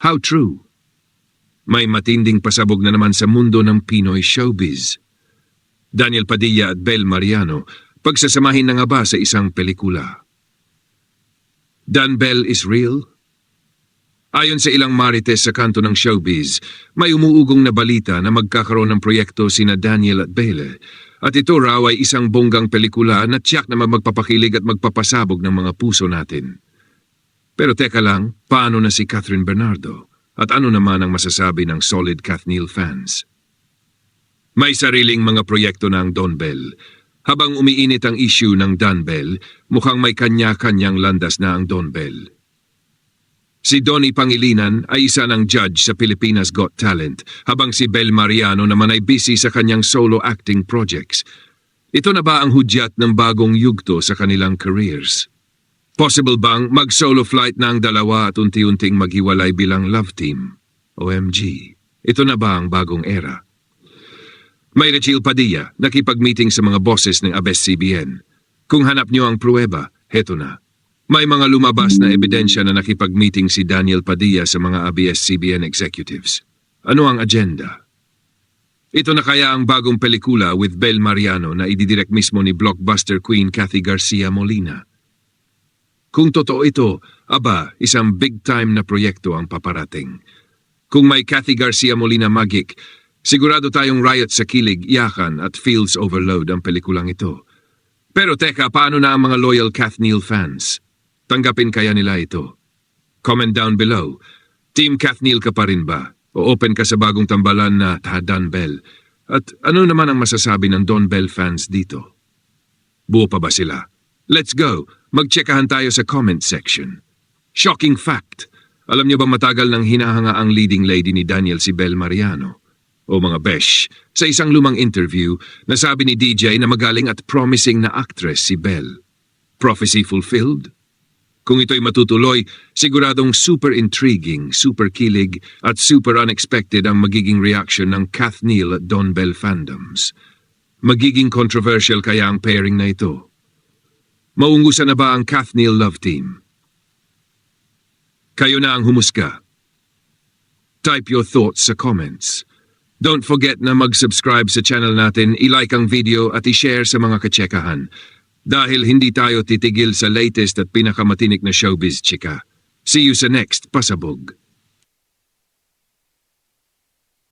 How true? May matinding pasabog na naman sa mundo ng Pinoy showbiz. Daniel Padilla at Bel Mariano, pagsasamahin na nga ba sa isang pelikula? Dan Bel is real? Ayon sa ilang marites sa kanto ng showbiz, may umuugong na balita na magkakaroon ng proyekto sina Daniel at Bel. At ito raw ay isang bonggang pelikula na tiyak na magpapakilig at magpapasabog ng mga puso natin. Pero teka lang, paano na si Catherine Bernardo? At ano naman ang masasabi ng solid Kathniel fans? May sariling mga proyekto na ang Don Bel. Habang umiinit ang issue ng Dan Bel, mukhang may kanya-kanyang landas na ang Don Bel. Si Donnie Pangilinan ay isa ng judge sa Pilipinas Got Talent, habang si Bel Mariano naman ay busy sa kanyang solo acting projects. Ito na ba ang hudyat ng bagong yugto sa kanilang careers? Possible bang mag-solo flight na ang dalawa at unti-unting maghiwalay bilang love team? OMG, ito na ba ang bagong era? May Rachel Padilla, nakipag-meeting sa mga bosses ng ABS-CBN. Kung hanap niyo ang pruweba, heto na. May mga lumabas na ebidensya na nakipag-meeting si Daniel Padilla sa mga ABS-CBN executives. Ano ang agenda? Ito na kaya ang bagong pelikula with Bel Mariano na ididirect mismo ni blockbuster queen Cathy Garcia Molina. Kung totoo ito, aba, isang big-time na proyekto ang paparating. Kung may Cathy Garcia Molina magic, sigurado tayong riot sa kilig, iyakan at feels overload ang pelikulang ito. Pero teka, paano na ang mga loyal Kathniel fans? Tanggapin kaya nila ito? Comment down below. Team Kathniel ka pa rin ba? O open ka sa bagong tambalan na Dan Bel? At ano naman ang masasabi ng Don Bel fans dito? Buo pa ba sila? Let's go! Magtsekahan tayo sa comment section. Shocking fact! Alam niyo ba matagal nang hinahanga ang leading lady ni Daniel si Bel Mariano? O mga besh, sa isang lumang interview, nasabi ni DJ na magaling at promising na actress si Bel. Prophecy fulfilled? Kung ito'y matutuloy, siguradong super intriguing, super kilig at super unexpected ang magiging reaction ng Kathniel at Don Bel fandoms. Magiging controversial kaya ang pairing na ito. Maungusan na ba ang Kathniel love team? Kayo na ang humusga. Type your thoughts sa comments. Don't forget na mag-subscribe sa channel natin, i-like ang video at i-share sa mga katsekahan. Dahil hindi tayo titigil sa latest at pinakamatinik na showbiz chika. See you sa next pasabog.